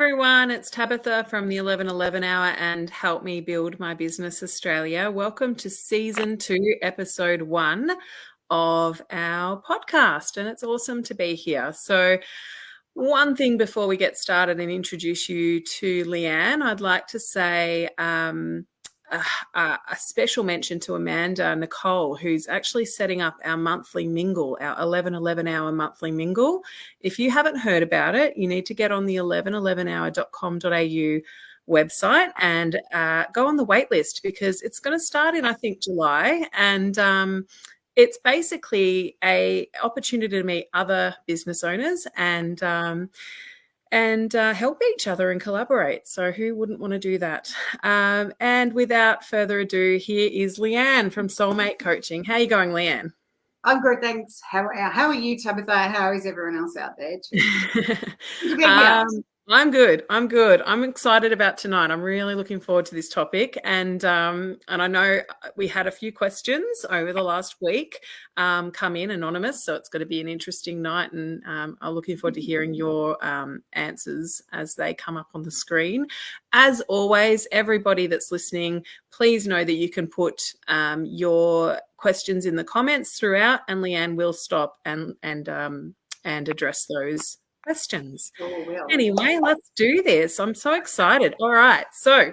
everyone, it's Tabitha from the 11:11 Hour and Help Me Build My Business Australia. Welcome to Season 2, Episode 1 of our podcast, and it's awesome to be here. So one thing before we get started and introduce you to Leanne, I'd like to say a special mention to Amanda Nicole, who's actually setting up our monthly mingle, our 11:11 Hour monthly mingle. If you haven't heard about it, you need to get on the 1111hour.com.au website and go on the wait list, because it's going to start in, I think, July. And it's basically an opportunity to meet other business owners and help each other and collaborate. So who wouldn't want to do that? And without further ado, here is Leanne from Soulmate Coaching. How are you going, Leanne? I'm good, thanks. How are you, Tabitha? How is everyone else out there? I'm good. I'm excited about tonight. I'm really looking forward to this topic. And I know we had a few questions over the last week come in anonymous, so it's going to be an interesting night. And I'm looking forward to hearing your answers as they come up on the screen. As always, everybody that's listening, please know that you can put your questions in the comments throughout, and Leanne will stop and address those questions. Anyway, let's do this. I'm so excited. All right, so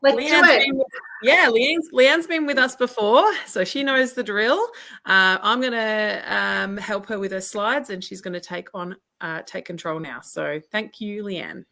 let's do it. Leanne's been with us before, so she knows the drill. I'm going to help her with her slides, and she's going to take control now. So thank you, Leanne.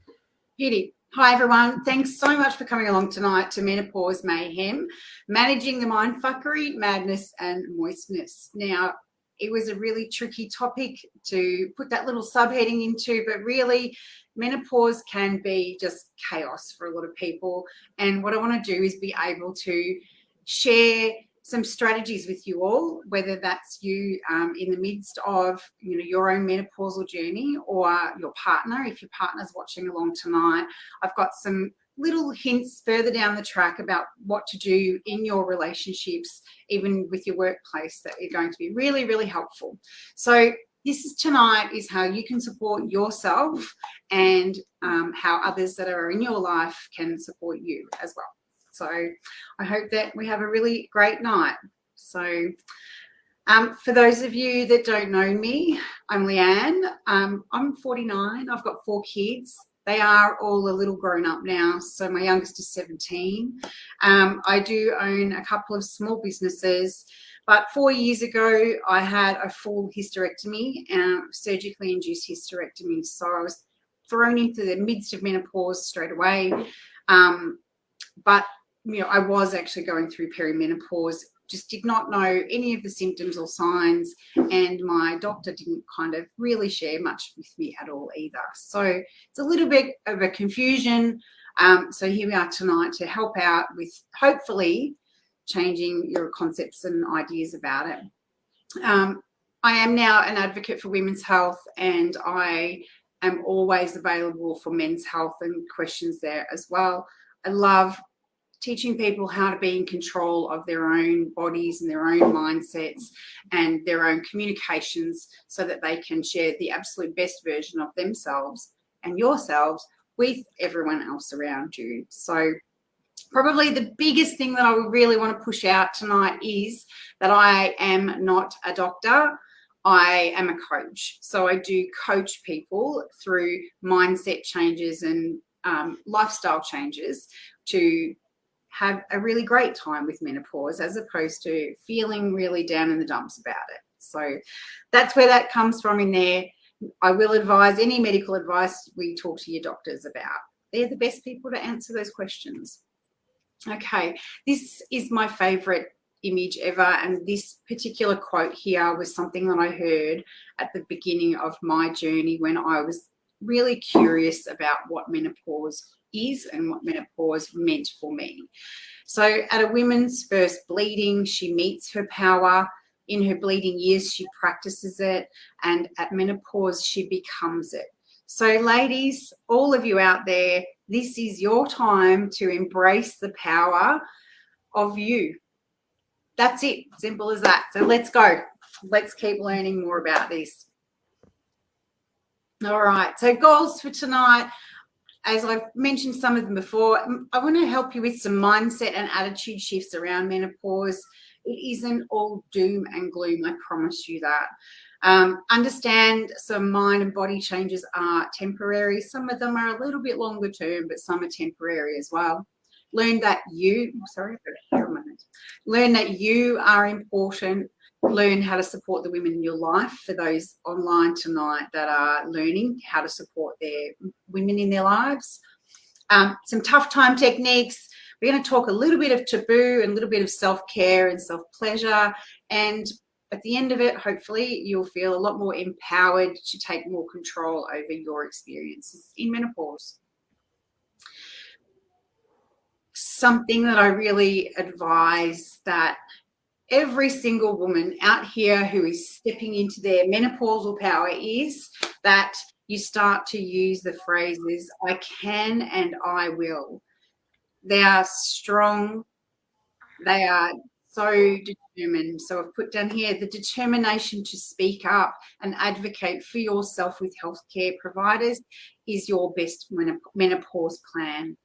Beauty. Hi, everyone. Thanks so much for coming along tonight to Menopause Mayhem, managing the mindfuckery, madness, and moistness. Now, it was a really tricky topic to put that little subheading into, but really menopause can be just chaos for a lot of people. And what I want to do is be able to share some strategies with you all, whether that's you in the midst of your own menopausal journey, or your partner. If your partner's watching along tonight, I've got some little hints further down the track about what to do in your relationships, even with your workplace, that are going to be really, really helpful. So tonight is how you can support yourself, and how others that are in your life can support you as well. So I hope that we have a really great night. So for those of you that don't know me, I'm Leanne. I'm 49. I've got 4 kids. They are all a little grown up now. So my youngest is 17. I do own a couple of small businesses, but 4 years ago, I had a full hysterectomy, surgically induced hysterectomy. So I was thrown into the midst of menopause straight away. But I was actually going through perimenopause, just did not know any of the symptoms or signs, and my doctor didn't kind of really share much with me at all either. So it's a little bit of a confusion. So here we are tonight to help out with hopefully changing your concepts and ideas about it. I am now an advocate for women's health, and I am always available for men's health and questions there as well. I love teaching people how to be in control of their own bodies and their own mindsets and their own communications, so that they can share the absolute best version of themselves and yourselves with everyone else around you. So probably the biggest thing that I would really want to push out tonight is that I am not a doctor. I am a coach. So I do coach people through mindset changes and lifestyle changes to have a really great time with menopause, as opposed to feeling really down in the dumps about it. So that's where that comes from in there. I will advise any medical advice we talk to your doctors about. They're the best people to answer those questions. Okay, this is my favorite image ever, and this particular quote here was something that I heard at the beginning of my journey when I was really curious about what menopause is and what menopause meant for me. So at a woman's first bleeding, she meets her power. In her bleeding years, she practices it, and at menopause, she becomes it. So ladies, all of you out there, this is your time to embrace the power of you. That's it. Simple as that. So let's go. Let's keep learning more about this. All right. So goals for tonight, as I've mentioned some of them before, I want to help you with some mindset and attitude shifts around menopause. It isn't all doom and gloom, I promise you that. Understand some mind and body changes are temporary. Some of them are a little bit longer term, but some are temporary as well. Learn that learn that you are important. Learn how to support the women in your life. For those online tonight that are learning how to support their women in their lives. Some tough time techniques. We're going to talk a little bit of taboo and a little bit of self-care and self-pleasure. And at the end of it, hopefully, you'll feel a lot more empowered to take more control over your experiences in menopause. Something that I really advise that every single woman out here who is stepping into their menopausal power is that you start to use the phrases, I can and I will. They are strong. They are so determined. So I've put down here the determination to speak up and advocate for yourself with healthcare providers is your best menopause plan.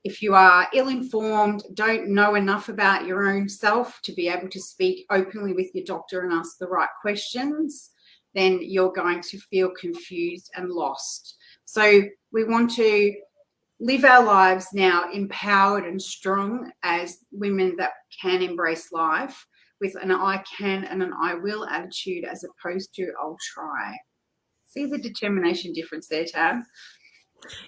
If you are ill-informed, don't know enough about your own self to be able to speak openly with your doctor and ask the right questions, then you're going to feel confused and lost. So we want to live our lives now empowered and strong as women that can embrace life with an I can and an I will attitude as opposed to I'll try. See the determination difference there, Tab?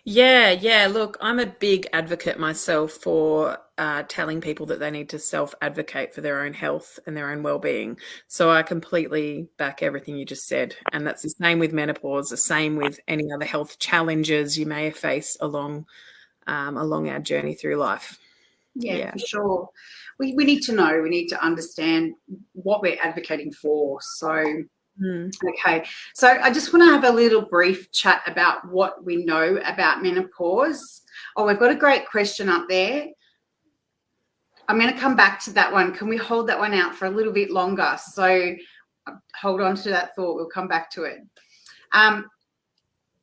Yeah. Look, I'm a big advocate myself for telling people that they need to self-advocate for their own health and their own well-being. So I completely back everything you just said. And that's the same with menopause, the same with any other health challenges you may face along our journey through life. Yeah, for sure. We need to know, we need to understand what we're advocating for. So okay, so I just want to have a little brief chat about what we know about menopause. Oh, we've got a great question up there. I'm going to come back to that one. Can we hold that one out for a little bit longer? So hold on to that thought. We'll come back to it. A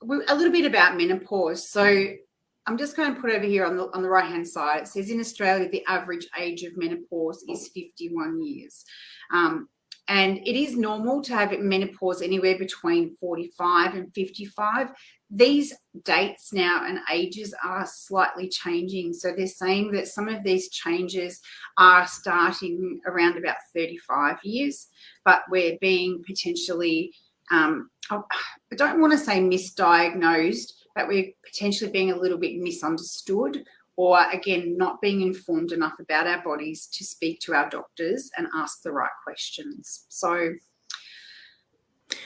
little bit about menopause. So I'm just going to put over here on the right-hand side. It says in Australia, the average age of menopause is 51 years. And it is normal to have menopause anywhere between 45 and 55. These dates now and ages are slightly changing. So they're saying that some of these changes are starting around about 35 years, but we're being potentially, I don't want to say misdiagnosed, but we're potentially being a little bit misunderstood, or again, not being informed enough about our bodies to speak to our doctors and ask the right questions. So,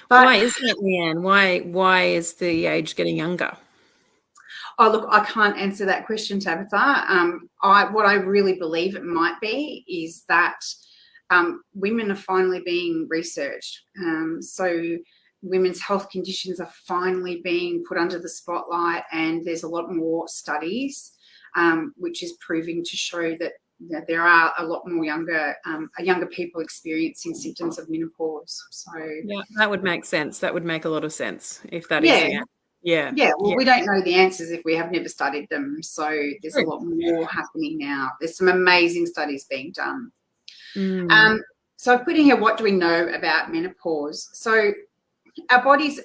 why is that, Leanne? Why is the age getting younger? Oh, look, I can't answer that question, Tabitha. What I really believe it might be is that women are finally being researched. So women's health conditions are finally being put under the spotlight, and there's a lot more studies which is proving to show that there are a lot more younger people experiencing symptoms of menopause. So yeah, that would make sense. That would make a lot of sense if that is the answer. Yeah. Well, we don't know the answers if we have never studied them. So there's a lot more happening now. There's some amazing studies being done. So I've put in here, what do we know about menopause? So our bodies,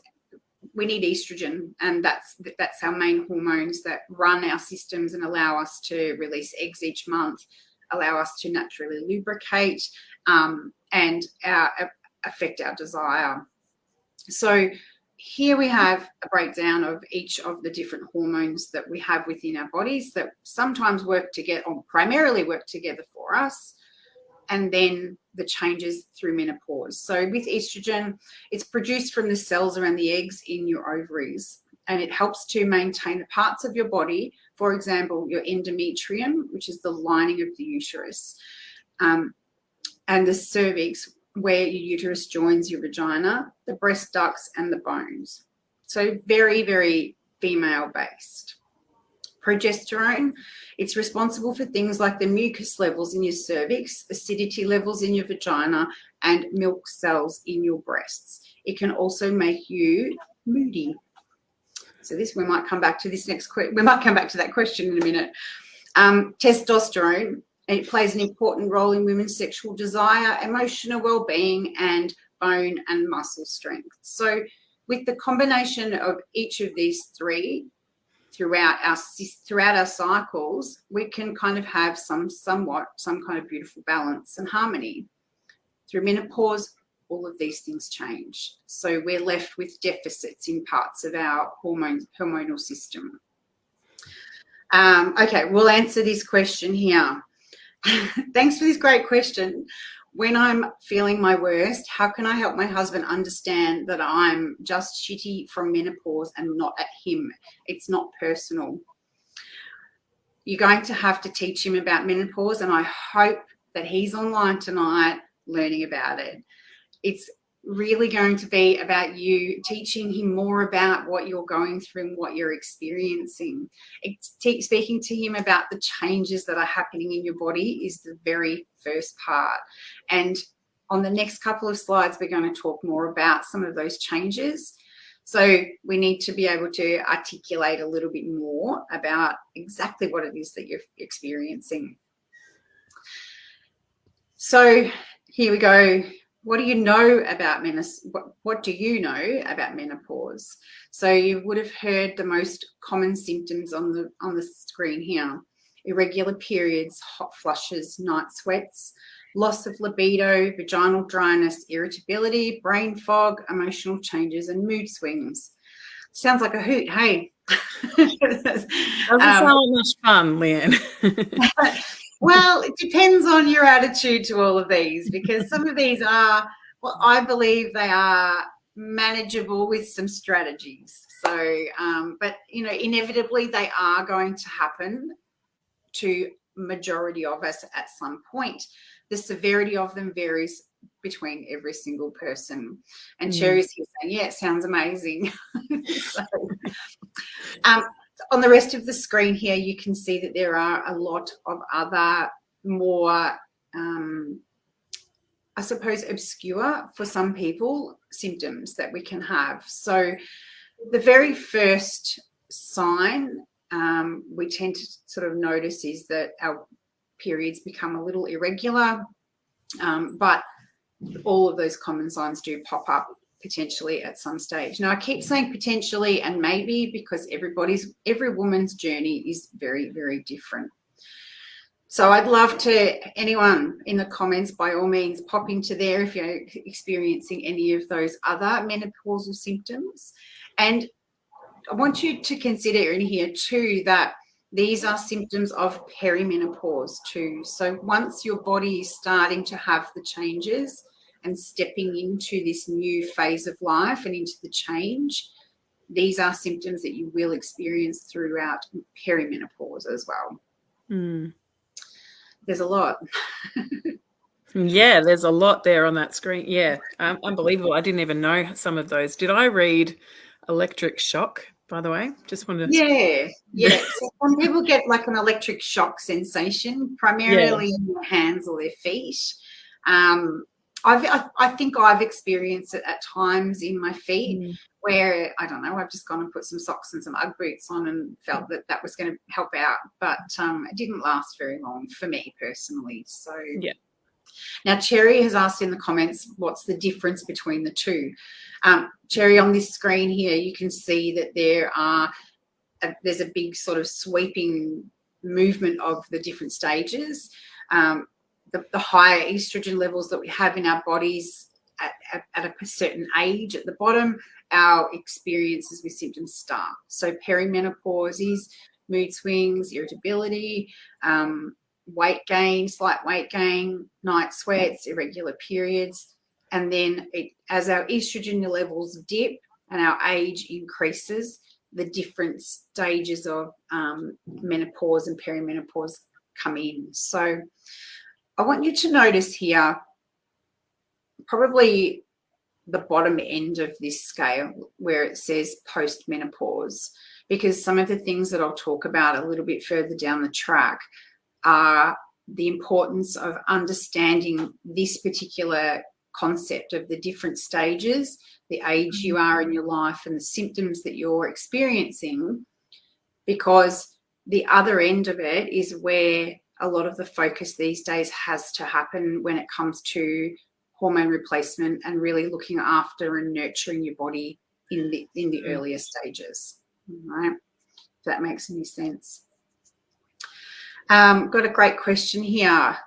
we need estrogen, and that's our main hormones that run our systems and allow us to release eggs each month, allow us to naturally lubricate, and affect our desire. So here we have a breakdown of each of the different hormones that we have within our bodies that sometimes work together, or primarily work together for us, and then the changes through menopause. So with estrogen, it's produced from the cells around the eggs in your ovaries, and it helps to maintain the parts of your body, for example, your endometrium, which is the lining of the uterus, and the cervix, where your uterus joins your vagina, the breast ducts, and the bones. So very, very female-based. Progesterone, it's responsible for things like the mucus levels in your cervix, acidity levels in your vagina, and milk cells in your breasts. It can also make you moody. So we might come back to this we might come back to that question in a minute. Testosterone, it plays an important role in women's sexual desire, emotional well-being, and bone and muscle strength. So with the combination of each of these three throughout our cycles, we can kind of have some kind of beautiful balance and harmony. Through menopause, all of these things change. So we're left with deficits in parts of our hormonal system. Okay, we'll answer this question here. Thanks for this great question. When I'm feeling my worst, how can I help my husband understand that I'm just shitty from menopause and not at him? It's not personal. You're going to have to teach him about menopause, and I hope that he's online tonight learning about it. It's really going to be about you teaching him more about what you're going through and what you're experiencing. Speaking to him about the changes that are happening in your body is the very first part. And on the next couple of slides, we're going to talk more about some of those changes. So we need to be able to articulate a little bit more about exactly what it is that you're experiencing. So here we go. What do you know about what do you know about menopause? So you would have heard the most common symptoms on the screen here: irregular periods, hot flushes, night sweats, loss of libido, vaginal dryness, irritability, brain fog, emotional changes, and mood swings. Sounds like a hoot, hey? Doesn't sound like much fun, Leanne. Well, it depends on your attitude to all of these, because some of these are, well, I believe they are manageable with some strategies. So, but, you know, inevitably they are going to happen to majority of us at some point. The severity of them varies between every single person. And Sherry's here saying, yeah, it sounds amazing. So, on the rest of the screen here, you can see that there are a lot of other more, I suppose, obscure for some people symptoms that we can have. So the very first sign we tend to sort of notice is that our periods become a little irregular, but all of those common signs do pop up potentially at some stage. Now, I keep saying potentially and maybe because every woman's journey is very, very different. So I'd love to, anyone in the comments, by all means, pop into there if you're experiencing any of those other menopausal symptoms. And I want you to consider in here too that these are symptoms of perimenopause too. So once your body is starting to have the changes and stepping into this new phase of life and into the change, these are symptoms that you will experience throughout perimenopause as well. There's a lot. Yeah, there's a lot there on that screen. Yeah, unbelievable. I didn't even know some of those. Did I read electric shock, by the way? Just wanted to... Yeah. So some people get like an electric shock sensation, primarily in their hands or their feet. I think I've experienced it at times in my feet where, I don't know, I've just gone and put some socks and some Ugg boots on and felt that was going to help out. But it didn't last very long for me personally. So, yeah. Now, Cherry has asked in the comments, what's the difference between the two? Cherry, on this screen here, you can see that there's a big sort of sweeping movement of the different stages. The higher estrogen levels that we have in our bodies at a certain age at the bottom, our experiences with symptoms start. So perimenopause is mood swings, irritability, weight gain, slight weight gain, night sweats, irregular periods. And then as our estrogen levels dip and our age increases, the different stages of menopause and perimenopause come in. So I want you to notice here probably the bottom end of this scale where it says post-menopause, because some of the things that I'll talk about a little bit further down the track are the importance of understanding this particular concept of the different stages, the age you are in your life, and the symptoms that you're experiencing, because the other end of it is where a lot of the focus these days has to happen when it comes to hormone replacement and really looking after and nurturing your body in the earlier stages. All right, if that makes any sense. Got a great question here.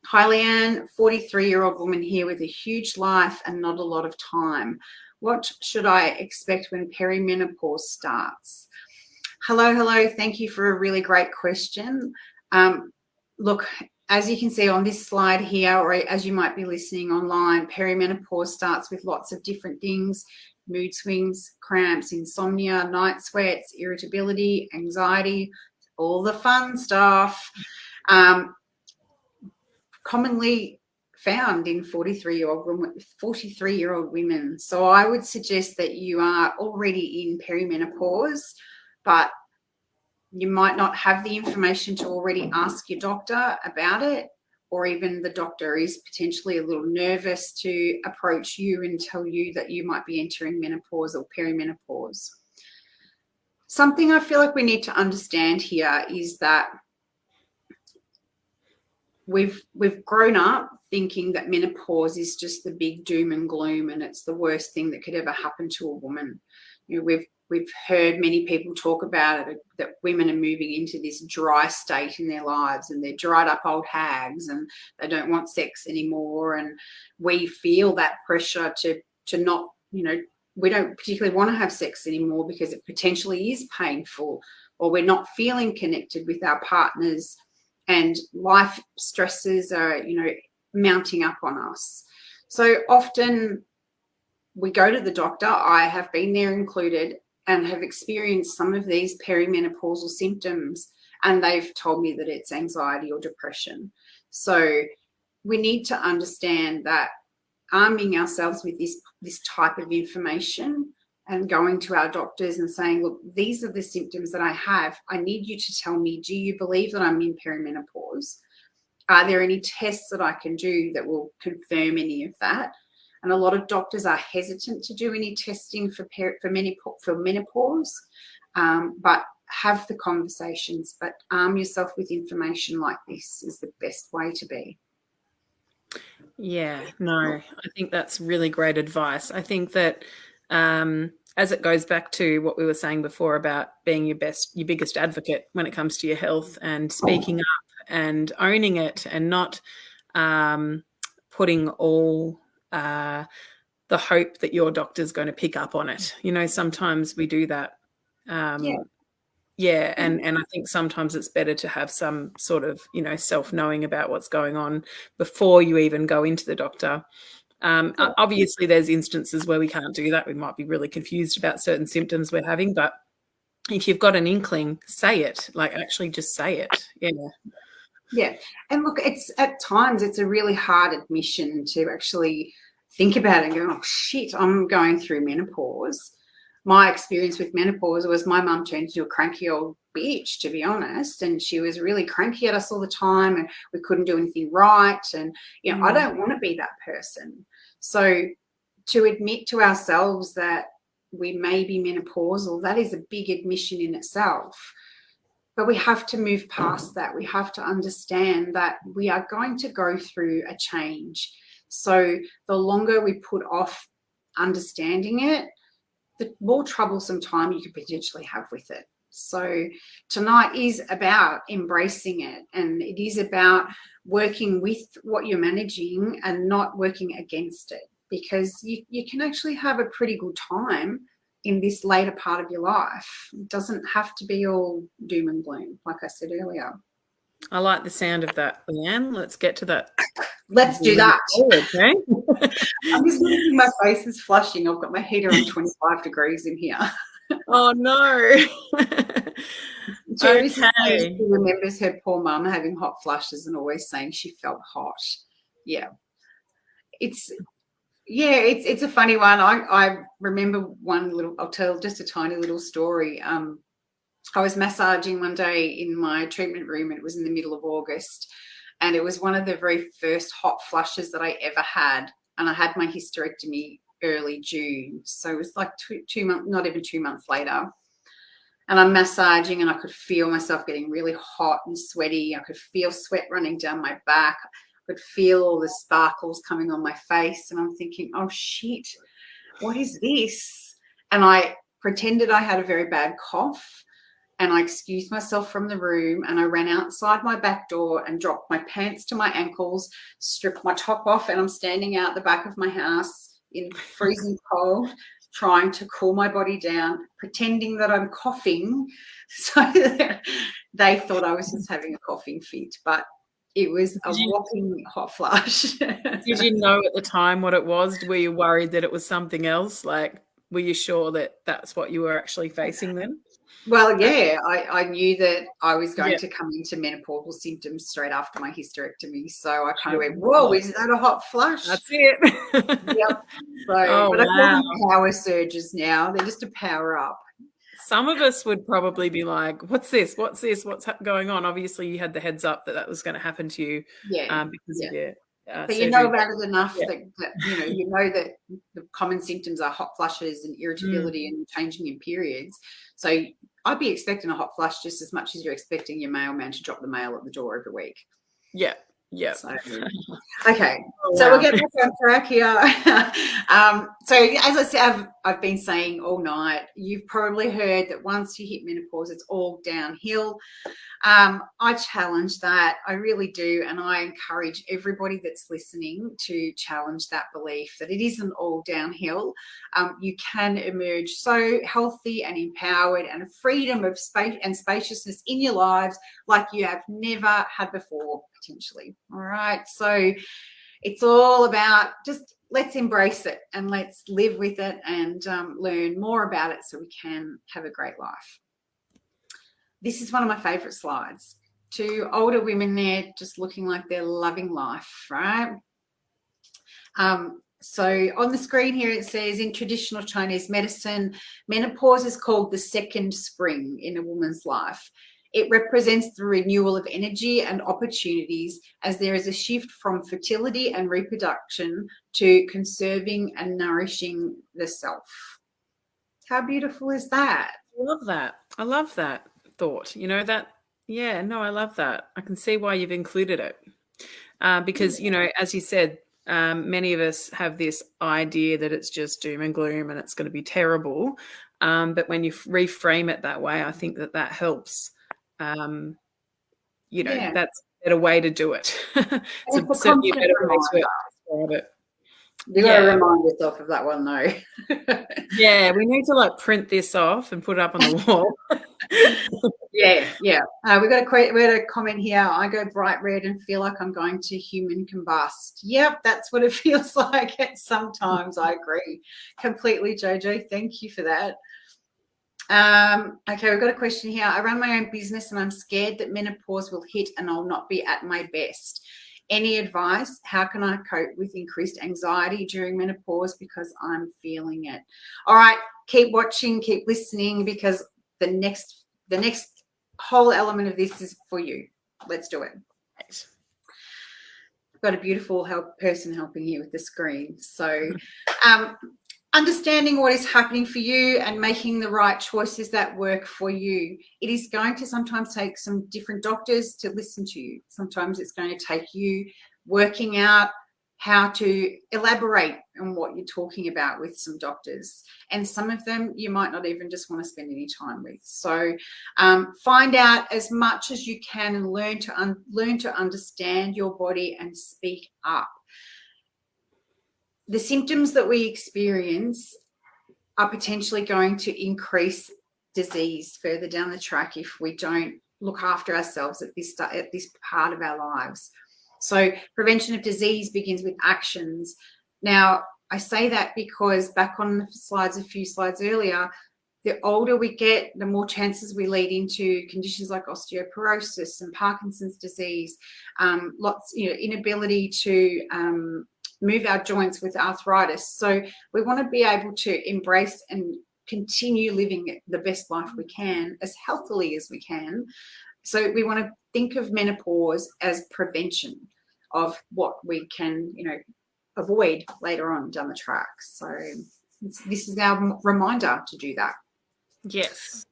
Hi, Leanne, 43-year-old woman here with a huge life and not a lot of time. What should I expect when perimenopause starts? Hello. Thank you for a really great question. Look, as you can see on this slide here, or as you might be listening online, perimenopause starts with lots of different things: mood swings, cramps, insomnia, night sweats, irritability, anxiety, all the fun stuff. Commonly found in 43-year-old women. So I would suggest that you are already in perimenopause, but you might not have the information to already ask your doctor about it, or even the doctor is potentially a little nervous to approach you and tell you that you might be entering menopause or perimenopause. Something I feel like we need to understand here is that we've grown up thinking that menopause is just the big doom and gloom, and it's the worst thing that could ever happen to a woman. You know, we've heard many people talk about it, that women are moving into this dry state in their lives, and they're dried up old hags, and they don't want sex anymore. And we feel that pressure to not, you know, we don't particularly want to have sex anymore because it potentially is painful, or we're not feeling connected with our partners, and life stresses are, you know, mounting up on us. So often we go to the doctor, I have been there included, and have experienced some of these perimenopausal symptoms, and they've told me that it's anxiety or depression. So we need to understand that arming ourselves with this type of information and going to our doctors and saying, look, these are the symptoms that I have. I need you to tell me, do you believe that I'm in perimenopause? Are there any tests that I can do that will confirm any of that? And a lot of doctors are hesitant to do any testing for menopause, but have the conversations, but arm yourself with information like this is the best way to be. Yeah, no, I think that's really great advice. I think that as it goes back to what we were saying before about being your biggest advocate when it comes to your health, and speaking up and owning it, and not putting all the hope that your doctor's going to pick up on it. You know, sometimes we do that. Yeah, and I think sometimes it's better to have some sort of, you know, self-knowing about what's going on before you even go into the doctor. Obviously, there's instances where we can't do that. We might be really confused about certain symptoms we're having, but if you've got an inkling, say it. Like, actually just say it. Yeah. And look, at times it's a really hard admission to actually think about it and go, oh, shit, I'm going through menopause. My experience with menopause was my mum turned into a cranky old bitch, to be honest, and she was really cranky at us all the time, and we couldn't do anything right. And, you know, I don't want to be that person. So to admit to ourselves that we may be menopausal, that is a big admission in itself. But we have to move past that. We have to understand that we are going to go through a change. So the longer we put off understanding it, the more troublesome time you could potentially have with it. So tonight is about embracing it, and it is about working with what you're managing and not working against it, because you can actually have a pretty good time in this later part of your life. It doesn't have to be all doom and gloom, like I said earlier. I like the sound of that, Leanne. Let's get to that. Let's do that. Okay? I'm just looking, my face is flushing. I've got my heater on 25 degrees in here. Oh, no. Jerry remembers her poor mum having hot flushes and always saying she felt hot. Yeah. It's a funny one. I remember one little, I'll tell just a tiny little story. I was massaging one day in my treatment room, and it was in the middle of August, and it was one of the very first hot flushes that I ever had. and I had my hysterectomy early June. So it was like 2 months, not even 2 months later. And I'm massaging and I could feel myself getting really hot and sweaty. I could feel sweat running down my back. I could feel all the sparkles coming on my face. And I'm thinking, oh, shit, what is this? And I pretended I had a very bad cough. And I excused myself from the room and I ran outside my back door and dropped my pants to my ankles, stripped my top off, and I'm standing out the back of my house in freezing cold, trying to cool my body down, pretending that I'm coughing. So they thought I was just having a coughing fit, but it was a whopping hot flush. Did you know at the time what it was? Were you worried that it was something else? Like, were you sure that that's what you were actually facing then? Well, yeah, I knew that I was going to come into menopausal symptoms straight after my hysterectomy. So I kind of went, whoa, is that a hot flush? That's it. Yep. So, but I call them power surges now. They're just a power up. Some of us would probably be like, what's this? What's this? What's going on? Obviously, you had the heads up that was going to happen to you because of your but surgery. you know about it enough that you know that the common symptoms are hot flushes and irritability and changing in periods. So I'd be expecting a hot flush just as much as you're expecting your mailman to drop the mail at the door every week. Yeah. Yeah. So, okay. So we'll get back on track here. So as I said, I've been saying all night, you've probably heard that once you hit menopause, it's all downhill. I challenge that. I really do. And I encourage everybody that's listening to challenge that belief that it isn't all downhill. You can emerge so healthy and empowered and a freedom of space and spaciousness in your lives like you have never had before, potentially. All right. So it's all about just let's embrace it and let's live with it and learn more about it so we can have a great life. This is one of my favorite slides. 2 older women there just looking like they're loving life, right? So on the screen here, it says in traditional Chinese medicine, menopause is called the second spring in a woman's life. It represents the renewal of energy and opportunities as there is a shift from fertility and reproduction to conserving and nourishing the self. How beautiful is that? I love that. I love that thought. You know, that, I love that. I can see why you've included it. Because, as you said, many of us have this idea that it's just doom and gloom and it's going to be terrible. But when you reframe it that way, I think that helps. That's a better way to do it. It's certainly a better way to describe it. You got to remind yourself of that one, though. We need to print this off and put it up on the wall. We got a comment here. I go bright red and feel like I'm going to human combust. Yep, that's what it feels like sometimes. I agree completely, Jojo. Thank you for that. Okay, we've got a question here. I run my own business and I'm scared that menopause will hit and I'll not be at my best. Any advice? How can I cope with increased anxiety during menopause because I'm feeling it? All right, keep watching, keep listening, because the next whole element of this is for you. Let's do it. I've got a beautiful person helping you with the screen. So understanding what is happening for you and making the right choices that work for you. It is going to sometimes take some different doctors to listen to you. Sometimes it's going to take you working out how to elaborate on what you're talking about with some doctors. And some of them you might not even just want to spend any time with. So find out as much as you can and learn to understand your body and speak up. The symptoms that we experience are potentially going to increase disease further down the track if we don't look after ourselves at this part of our lives. So prevention of disease begins with actions. Now, I say that because back on the slides, a few slides earlier, the older we get, the more chances we lead into conditions like osteoporosis and Parkinson's disease, inability to move our joints with arthritis. So we want to be able to embrace and continue living the best life we can, as healthily as we can. So we want to think of menopause as prevention of what we can, avoid later on down the track. So this is our reminder to do that. Yes.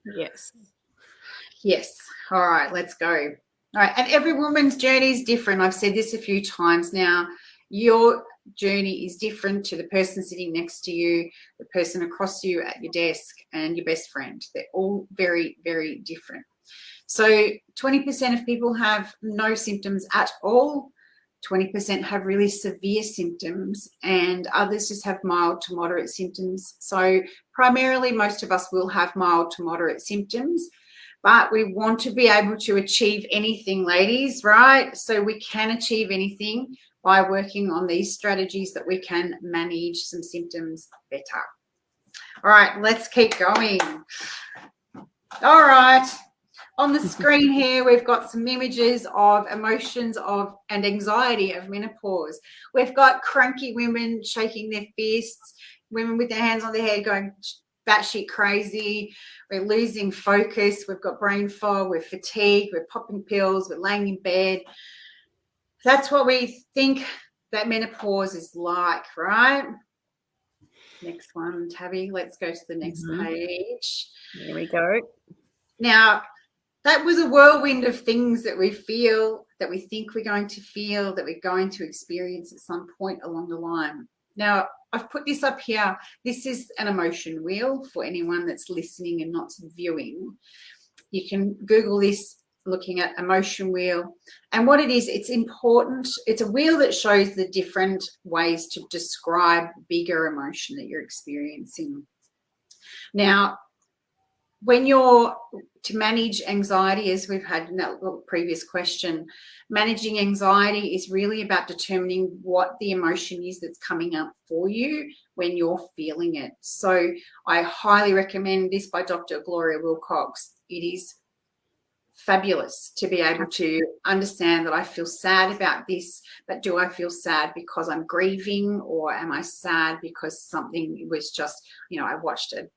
Yes. All right, let's go. All right, and every woman's journey is different. I've said this a few times now. Your journey is different to the person sitting next to you, the person across you at your desk, and your best friend. They're all very, very different. So 20% of people have no symptoms at all. 20% have really severe symptoms, and others just have mild to moderate symptoms. So primarily, most of us will have mild to moderate symptoms, but we want to be able to achieve anything, ladies, right? So we can achieve anything by working on these strategies that we can manage some symptoms better. All right, let's keep going. All right. On the screen here, we've got some images of emotions and anxiety of menopause. We've got cranky women shaking their fists, women with their hands on their head going batshit crazy. We're losing focus. We've got brain fog. We're fatigued. We're popping pills. We're laying in bed. That's what we think that menopause is like, right? Next one, Tabby. Let's go to the next page. Here we go. Now, that was a whirlwind of things that we feel, that we think we're going to feel, that we're going to experience at some point along the line. Now, I've put this up here. This is an emotion wheel for anyone that's listening and not viewing. You can Google this, looking at emotion wheel. And what it is, it's important. It's a wheel that shows the different ways to describe bigger emotion that you're experiencing. Now, when you're to manage anxiety, as we've had in that previous question, managing anxiety is really about determining what the emotion is that's coming up for you when you're feeling it. So I highly recommend this by Dr. Gloria Wilcox. It is fabulous to be able to understand that I feel sad about this, but do I feel sad because I'm grieving, or am I sad because something was just, I watched a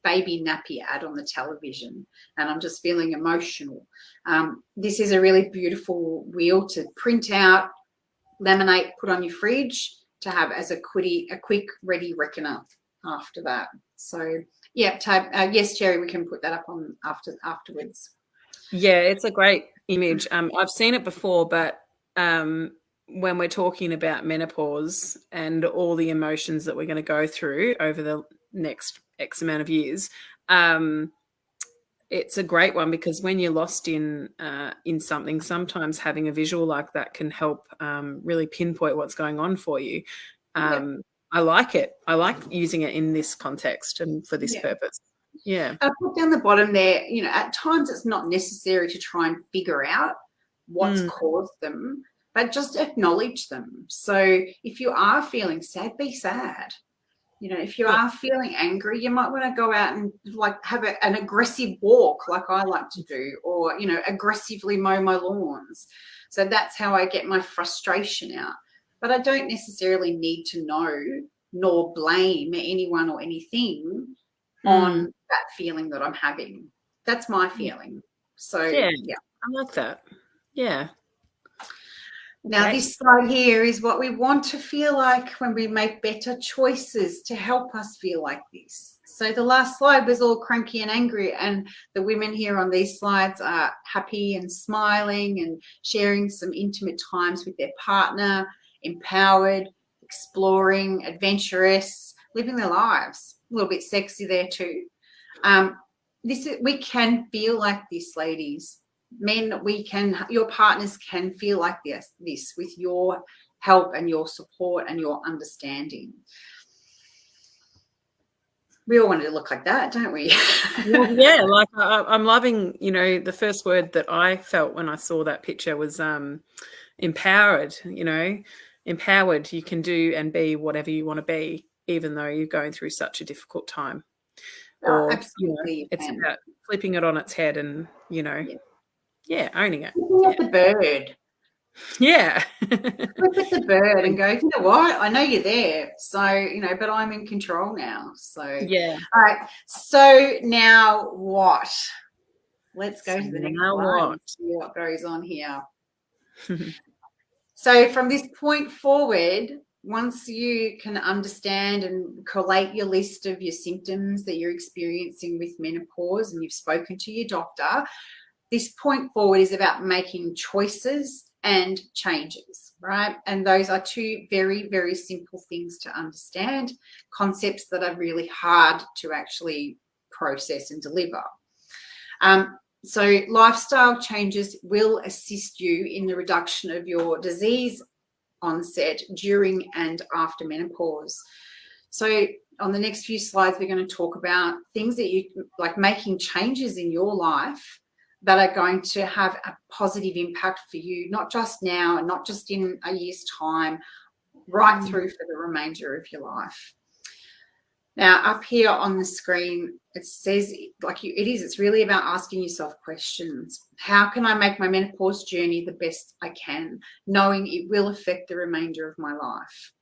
baby nappy ad on the television and I'm just feeling emotional. This is a really beautiful wheel to print out, laminate, put on your fridge to have as a quick ready reckoner after that. So yeah, yes, Jerry, we can put that up on afterwards. Yeah, it's a great image. I've seen it before, but when we're talking about menopause and all the emotions that we're going to go through over the next X amount of years, it's a great one, because when you're lost in something, sometimes having a visual like that can help really pinpoint what's going on for you. I like it. I like using it in this context and for this purpose. Yeah. I put down the bottom there, at times it's not necessary to try and figure out what's caused them, but just acknowledge them. So if you are feeling sad, be sad. If you are feeling angry, you might want to go out and have an aggressive walk like I like to do, or, aggressively mow my lawns. So that's how I get my frustration out. But I don't necessarily need to know nor blame anyone or anything on that feeling that I'm having. That's my feeling. So, yeah. I like that. Yeah. Now, this slide here is what we want to feel like when we make better choices to help us feel like this. So the last slide was all cranky and angry, and the women here on these slides are happy and smiling and sharing some intimate times with their partner, empowered, exploring, adventurous, living their lives. A little bit sexy there too. We can feel like this, ladies. Men, your partners can feel like this with your help and your support and your understanding. We all want to look like that, don't we? Well, yeah, like I'm loving, the first word that I felt when I saw that picture was empowered. Empowered. You can do and be whatever you want to be, even though you're going through such a difficult time. Or absolutely, it's about flipping it on its head and owning it. Look at the bird. Yeah. Look at the bird and go, you know what? I know you're there. So, but I'm in control now. So, yeah. All right. So now what? Let's go to the next one and see what goes on here. So from this point forward, once you can understand and collate your list of your symptoms that you're experiencing with menopause and you've spoken to your doctor, this point forward is about making choices and changes, right? And those are two very, very simple things to understand, concepts that are really hard to actually process and deliver. So lifestyle changes will assist you in the reduction of your disease onset during and after menopause. So on the next few slides, we're going to talk about things that you like, making changes in your life that are going to have a positive impact for you, not just now and not just in a year's time, right through for the remainder of your life. Now, up here on the screen, it says, it's really about asking yourself questions. How can I make my menopause journey the best I can, knowing it will affect the remainder of my life?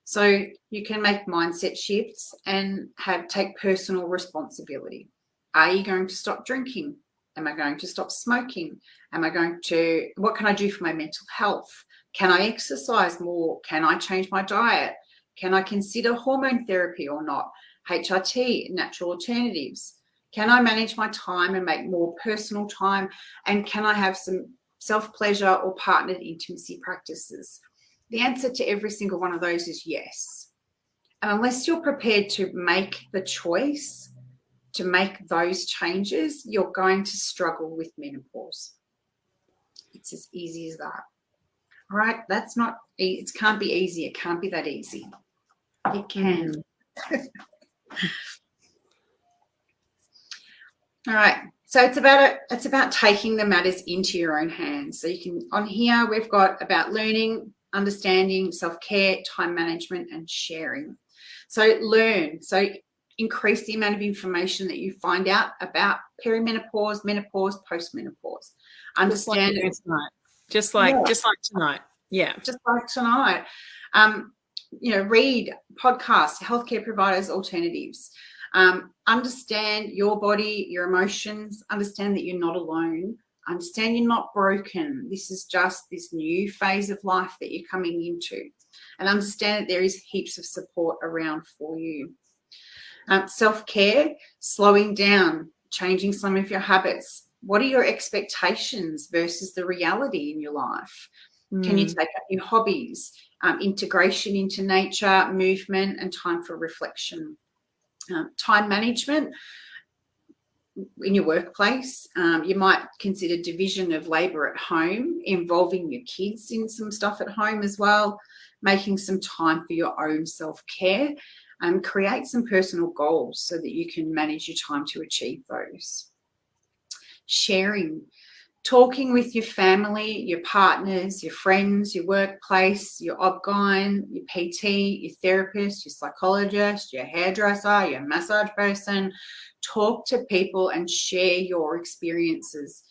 So you can make mindset shifts and take personal responsibility. Are you going to stop drinking? Am I going to stop smoking? What can I do for my mental health? Can I exercise more? Can I change my diet? Can I consider hormone therapy or not? HRT, natural alternatives. Can I manage my time and make more personal time? And can I have some self-pleasure or partnered intimacy practices? The answer to every single one of those is yes. And unless you're prepared to make the choice to make those changes, you're going to struggle with menopause. It's as easy as that. All right, it can't be easy. It can't be that easy. It can. All right. So it's about taking the matters into your own hands. So you can, on here, we've got about learning, understanding, self-care, time management, and sharing. So learn. So increase the amount of information that you find out about perimenopause, menopause, postmenopause. Understand it. Just like tonight. Yeah. Just like tonight. Read podcasts, healthcare providers, alternatives. Understand your body, your emotions. Understand that you're not alone. Understand you're not broken. This is just this new phase of life that you're coming into. And understand that there is heaps of support around for you. Self-care, slowing down, changing some of your habits. What are your expectations versus the reality in your life? Can you take up new hobbies? Integration into nature, movement, and time for reflection. Time management in your workplace. You might consider division of labour at home, involving your kids in some stuff at home as well, making some time for your own self-care, and create some personal goals so that you can manage your time to achieve those. Sharing. Talking with your family, your partners, your friends, your workplace, your OB-GYN, your PT, your therapist, your psychologist, your hairdresser, your massage person. Talk to people and share your experiences.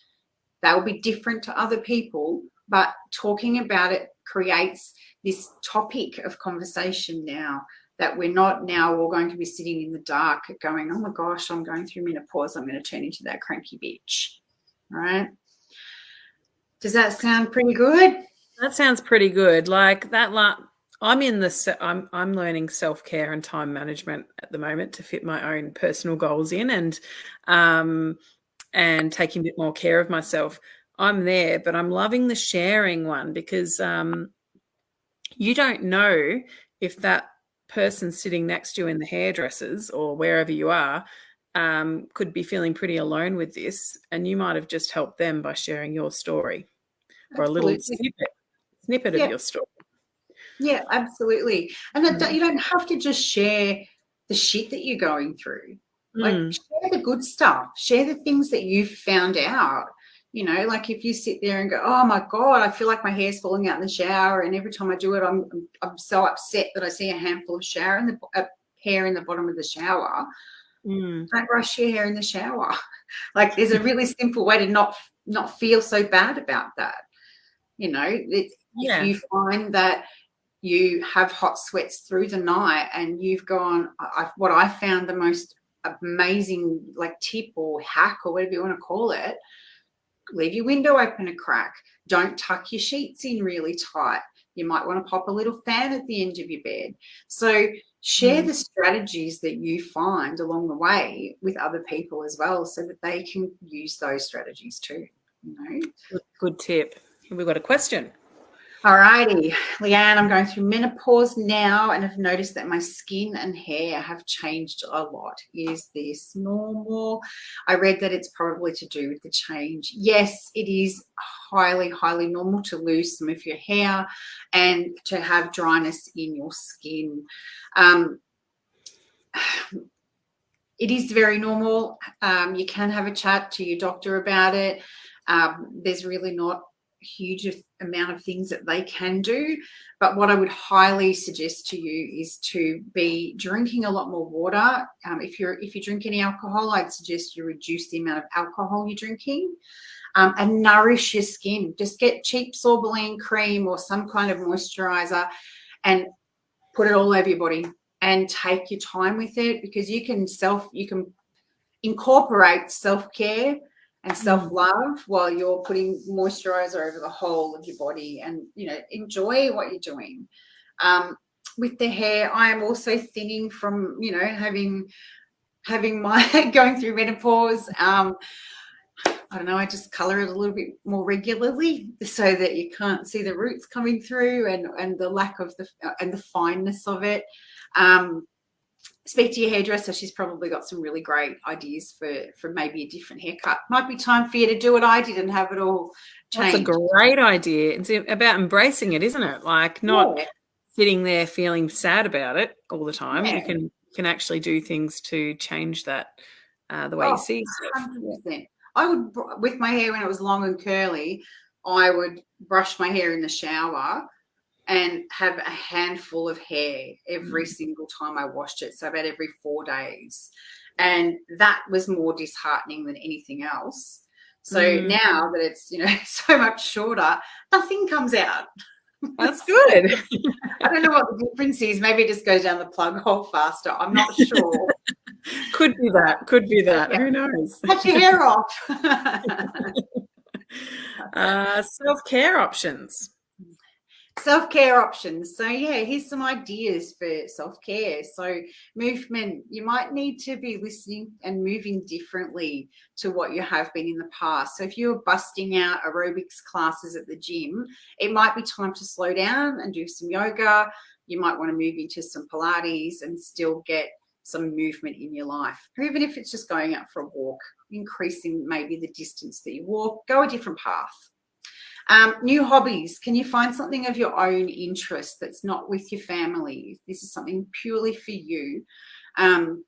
They'll be different to other people, but talking about it creates this topic of conversation now, that we're not now all going to be sitting in the dark going, oh my gosh, I'm going through menopause, I'm going to turn into that cranky bitch. All right. Does that sound pretty good? That sounds pretty good. Like that. I'm learning self-care and time management at the moment to fit my own personal goals in, and taking a bit more care of myself. I'm there, but I'm loving the sharing one, because you don't know if that person sitting next to you in the hairdressers or wherever you are could be feeling pretty alone with this, and you might have just helped them by sharing your story. Or a little snippet of your story. Yeah, absolutely. And you don't have to just share the shit that you're going through. Like, share the good stuff. Share the things that you've found out. Like if you sit there and go, oh my God, I feel like my hair's falling out in the shower, and every time I do it, I'm so upset that I see a handful of hair in the bottom of the shower. Don't brush your hair in the shower. Like, there's a really simple way to not feel so bad about that. If you find that you have hot sweats through the night and you've gone, what I found the most amazing tip or hack or whatever you want to call it, leave your window open a crack. Don't tuck your sheets in really tight. You might want to pop a little fan at the end of your bed. So share the strategies that you find along the way with other people as well, so that they can use those strategies too. Good tip. We've got a question. All righty, Leanne, I'm going through menopause now and have noticed that my skin and hair have changed a lot. Is this normal? I read that it's probably to do with the change. Yes, it is highly, highly normal to lose some of your hair and to have dryness in your skin. It is very normal. You can have a chat to your doctor about it. There's really not huge amount of things that they can do, but what I would highly suggest to you is to be drinking a lot more water. If you drink any alcohol, I'd suggest you reduce the amount of alcohol you're drinking, and nourish your skin. Just get cheap Sorbolene cream or some kind of moisturizer and put it all over your body and take your time with it, because you can incorporate self-care and self-love while you're putting moisturizer over the whole of your body, and enjoy what you're doing. With the hair, I am also thinning from having my going through menopause. I don't know, I just color it a little bit more regularly so that you can't see the roots coming through and the lack of the fineness of it. Speak to your hairdresser. She's probably got some really great ideas for maybe a different haircut. Might be time for you to do what I did and have it all changed. That's a great idea. It's about embracing it, isn't it? Like not sitting there feeling sad about it all the time. You can actually do things to change that, the way you see yourself. 100%. I would, with my hair when it was long and curly, I would brush my hair in the shower and have a handful of hair every single time I washed it, so about every 4 days. And that was more disheartening than anything else. So now that it's, so much shorter, nothing comes out. That's good. I don't know what the difference is. Maybe it just goes down the plug hole faster. I'm not sure. Could be that. Yeah. Who knows? Cut your hair off. Self-care options. Self-care options. So here's some ideas for self-care. So movement, you might need to be listening and moving differently to what you have been in the past. So if you're busting out aerobics classes at the gym, it might be time to slow down and do some yoga. You might want to move into some Pilates and still get some movement in your life. Or even if it's just going out for a walk, increasing maybe the distance that you walk, go a different path. New hobbies. Can you find something of your own interest that's not with your family? This is something purely for you. In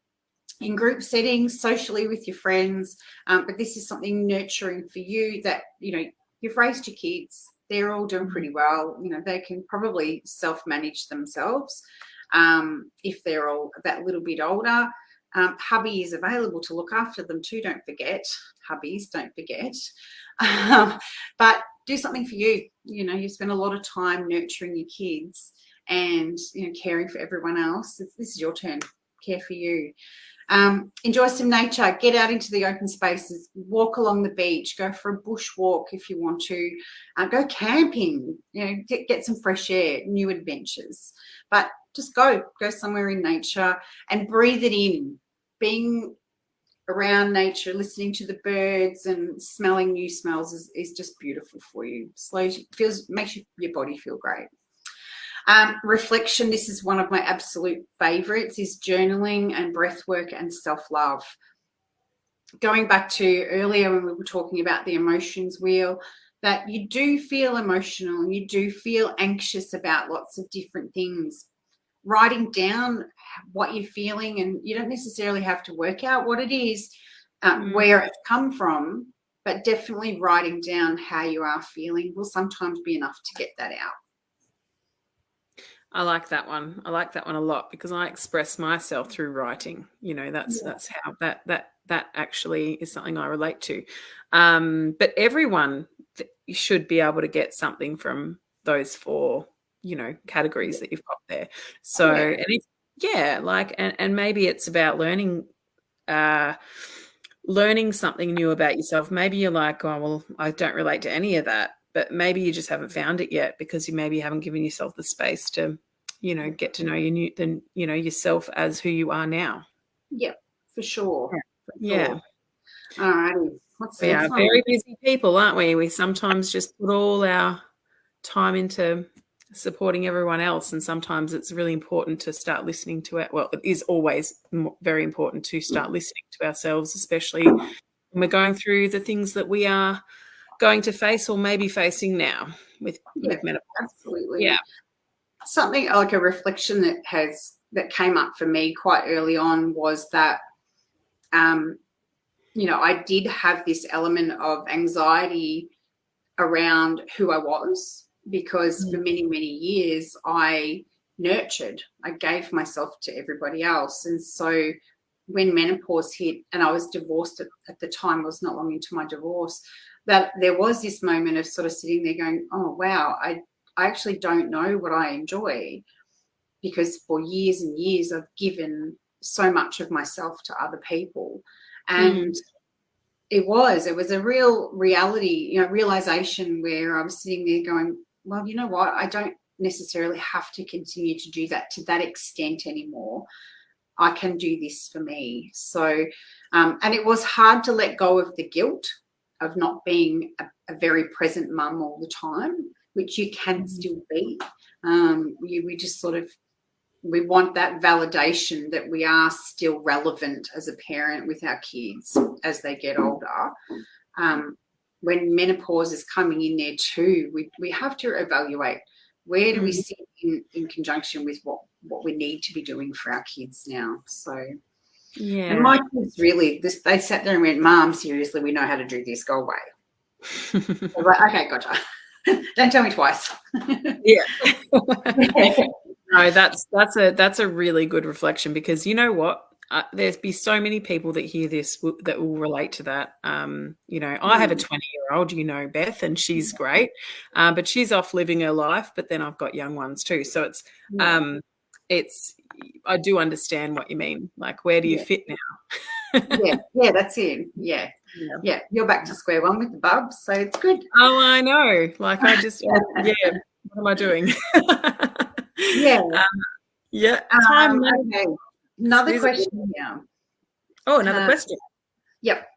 group settings, socially with your friends, but this is something nurturing for you that, you've raised your kids. They're all doing pretty well. They can probably self-manage themselves if they're all that little bit older. Hubby is available to look after them too. Don't forget, hubbies, don't forget. But do something for you. You spend a lot of time nurturing your kids and caring for everyone else. This is your turn. Care for you. Enjoy some nature. Get out into the open spaces. Walk along the beach. Go for a bush walk if you want to. Go camping. Get some fresh air. New adventures. But just go somewhere in nature and breathe it in. Being around nature, listening to the birds and smelling new smells is just beautiful for you. Makes your body feel great. Reflection, this is one of my absolute favorites, is journaling and breath work and self-love. Going back to earlier when we were talking about the emotions wheel, that you do feel emotional and you do feel anxious about lots of different things. Writing down what you're feeling, and you don't necessarily have to work out what it is, where it's come from, but definitely writing down how you are feeling will sometimes be enough to get that out. I like that one. I like that one a lot because I express myself through writing. That's how that actually is something I relate to. But everyone should be able to get something from those four categories that you've got there. So and maybe it's about learning something new about yourself. Maybe you're like, oh well, I don't relate to any of that, but maybe you just haven't found it yet because you maybe haven't given yourself the space to, get to know yourself as who you are now. Yep, for sure. Yeah. All righty. What's the We next are one? very busy people, aren't we? We sometimes just put all our time into supporting everyone else, and sometimes it's really important to start listening to it. Well, it is always very important to start listening to ourselves, especially when we're going through the things that we are going to face or maybe facing now with menopause. Absolutely. Yeah. Something like a reflection that came up for me quite early on was that I did have this element of anxiety around who I was, because for many, many years I gave myself to everybody else. And so when menopause hit, and I was divorced at the time, I was not long into my divorce, that there was this moment of sort of sitting there going, oh, wow, I actually don't know what I enjoy, because for years and years I've given so much of myself to other people. And it was a real reality, realization, where I was sitting there going, well, you know what? I don't necessarily have to continue to do that to that extent anymore. I can do this for me. So, and it was hard to let go of the guilt of not being a very present mum all the time, which you can still be. We just sort of, we want that validation that we are still relevant as a parent with our kids as they get older. When menopause is coming in there too, we have to evaluate, where do we sit in conjunction with what we need to be doing for our kids now. So, yeah. And my kids really, they sat there and went, Mom, seriously, we know how to do this, go away. I was like, okay, gotcha. Don't tell me twice. Yeah. No, that's a really good reflection, because you know what? There's be so many people that hear this that will relate to that. I have a 20-year-old, Beth, and she's great, but she's off living her life. But then I've got young ones too, so it's I do understand what you mean. Like, where do you fit now? yeah, that's it. Yeah, you're back to square one with the bubs, so it's good. Oh, I know. Like, I just what am I doing? Time. Okay. Another question here. Oh, another question. Yep.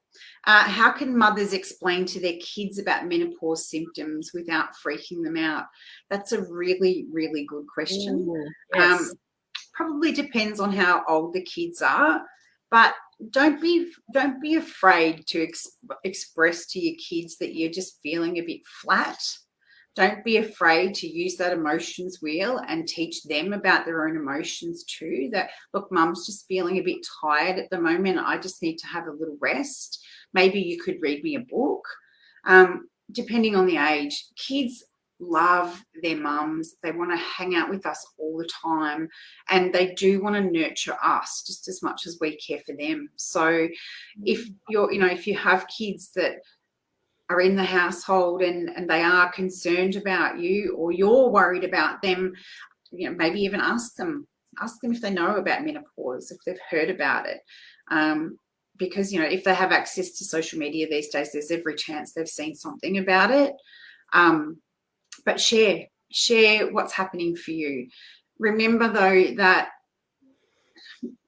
How can mothers explain to their kids about menopause symptoms without freaking them out? That's a really, really good question. Ooh, yes. Probably depends on how old the kids are, but don't be afraid to express to your kids that you're just feeling a bit flat. Don't be afraid to use that emotions wheel and teach them about their own emotions too. That, look, Mum's just feeling a bit tired at the moment. I just need to have a little rest. Maybe you could read me a book. Depending on the age, kids love their mums. They want to hang out with us all the time, and they do want to nurture us just as much as we care for them. So if you have kids that are in the household and they are concerned about you, or you're worried about them, maybe even ask them if they know about menopause, if they've heard about it. Because, if they have access to social media these days, there's every chance they've seen something about it. But share what's happening for you. Remember, though, that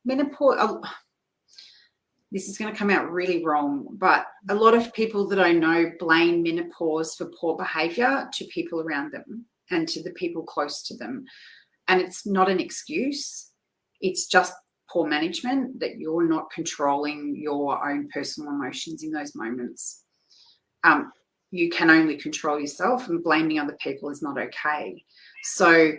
menopause, this is going to come out really wrong, but a lot of people that I know blame menopause for poor behavior to people around them and to the people close to them. And it's not an excuse. It's just poor management, that you're not controlling your own personal emotions in those moments. You can only control yourself, and blaming other people is not okay. So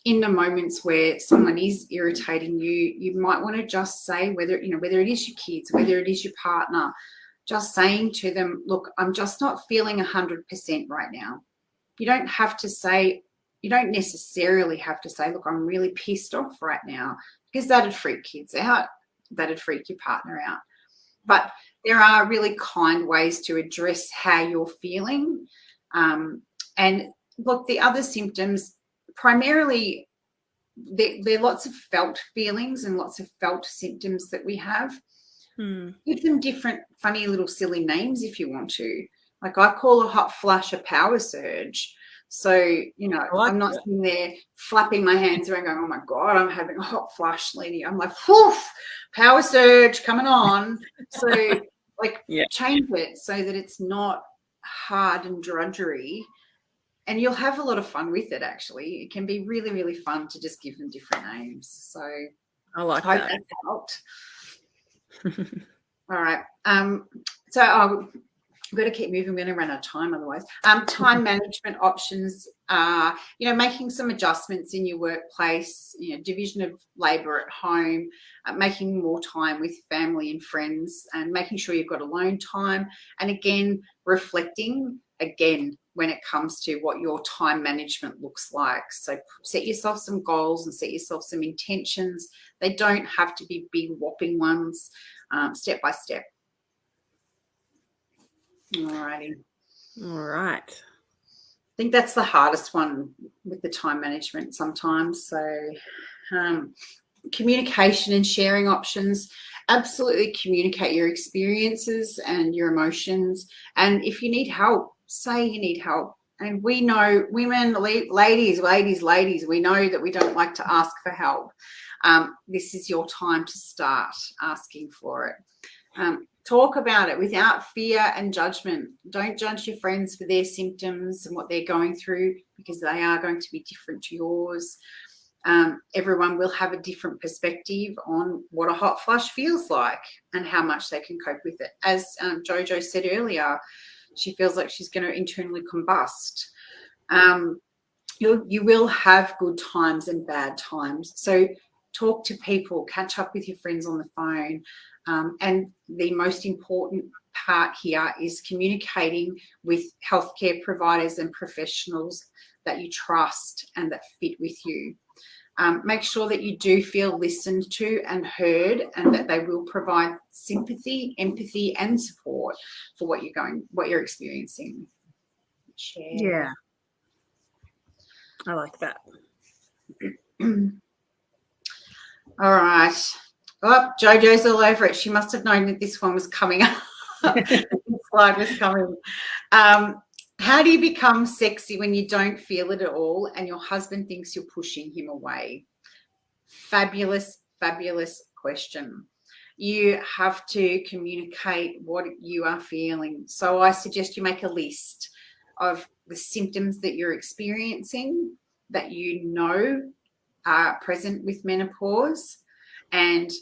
in the moments where someone is irritating you, you might want to just say, whether it is your kids, whether it is your partner, just saying to them, look, I'm just not feeling 100% right now. You don't necessarily have to say, look, I'm really pissed off right now, because that'd freak kids out. That'd freak your partner out. But there are really kind ways to address how you're feeling. And look, the other symptoms, primarily, there are lots of felt feelings and lots of felt symptoms that we have. Give them different funny little silly names if you want to. Like I call a hot flush a power surge. So, you know, I like I'm not that. sitting there flapping my hands around going, oh my God, I'm having a hot flush, Lenny. I'm like, whew, power surge coming on. So like change it so that it's not hard and drudgery. And you'll have a lot of fun with it, actually. It can be really, really fun to just give them different names. So I like I hope that. that helped. All right. So I've got to keep moving. We're going to run out of time otherwise. Time management options are, you know, making some adjustments in your workplace, you know, division of labour at home, making more time with family and friends, and making sure you've got alone time. And again, reflecting again when it comes to what your time management looks like. So set yourself some goals and set yourself some intentions. They don't have to be big whopping ones, step by step. Alrighty. All right. I think that's the hardest one with the time management sometimes. So communication and sharing options. Absolutely communicate your experiences and your emotions. And if you need help, say you need help. And we know women, ladies, we know that we don't like to ask for help. This is your time to start asking for it. Talk about it without fear and judgment. Don't judge your friends for their symptoms and what they're going through, because they are going to be different to yours. Everyone will have a different perspective on what a hot flush feels like and how much they can cope with it. As Jojo said earlier, she feels like she's going to internally combust. You will have good times and bad times. So talk to people, catch up with your friends on the phone. And the most important part here is communicating with healthcare providers and professionals that you trust and that fit with you. Make sure that you do feel listened to and heard, and that they will provide sympathy, empathy, and support for what you're experiencing. Share. Yeah. I like that. All right. Oh, Jojo's all over it. She must have known that this one was coming up. This slide was coming. How do you become sexy when you don't feel it at all and your husband thinks you're pushing him away? Fabulous, fabulous question. You have to communicate what you are feeling. So I suggest you make a list of the symptoms that you're experiencing that you know are present with menopause, and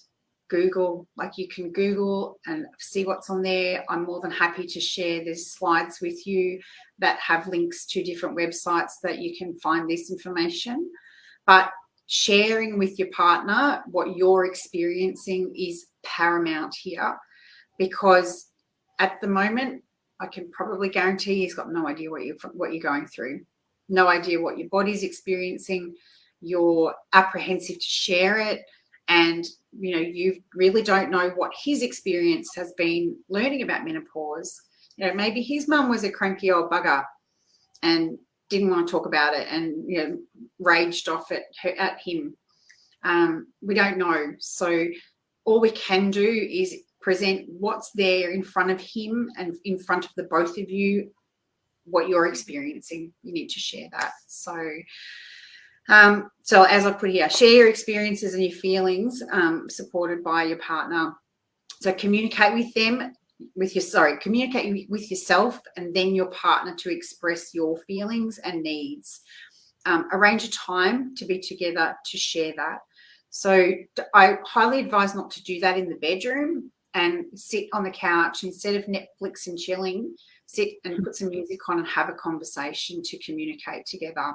Google, like you can Google and see what's on there. I'm more than happy to share these slides with you that have links to different websites that you can find this information. But sharing with your partner what you're experiencing is paramount here, because at the moment, I can probably guarantee he's got no idea what you're going through, no idea what your body's experiencing. You're apprehensive to share it, and you know you really don't know what his experience has been learning about menopause. You know, maybe his mum was a cranky old bugger and didn't want to talk about it, and you know raged off at him. We don't know. So all we can do is present what's there in front of him and in front of the both of you, what you're experiencing. You need to share that. So as I put here, share your experiences and your feelings, supported by your partner. So communicate with yourself and then your partner to express your feelings and needs. Arrange a time to be together to share that. So I highly advise not to do that in the bedroom and sit on the couch instead of Netflix and chilling. Sit and put some music on and have a conversation to communicate together.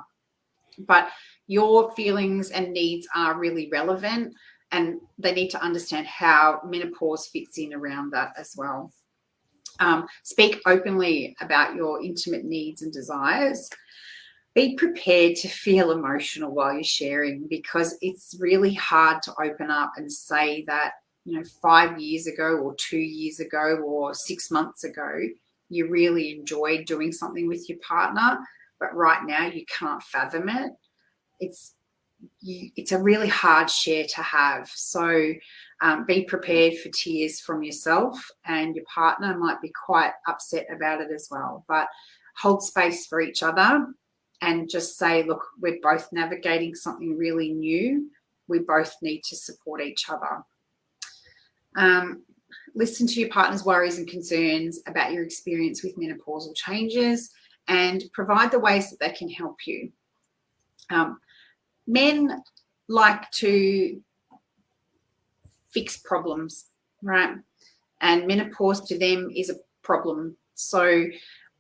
But your feelings and needs are really relevant, and they need to understand how menopause fits in around that as well. Speak openly about your intimate needs and desires. Be prepared to feel emotional while you're sharing, because it's really hard to open up and say that, you know, 5 years ago or 2 years ago or 6 months ago, you really enjoyed doing something with your partner, but right now you can't fathom it. It's it's a really hard share to have. So be prepared for tears from yourself, and your partner might be quite upset about it as well. But hold space for each other and just say, look, we're both navigating something really new. We both need to support each other. Listen to your partner's worries and concerns about your experience with menopausal changes and provide the ways that they can help you. Men like to fix problems, right? And menopause to them is a problem. So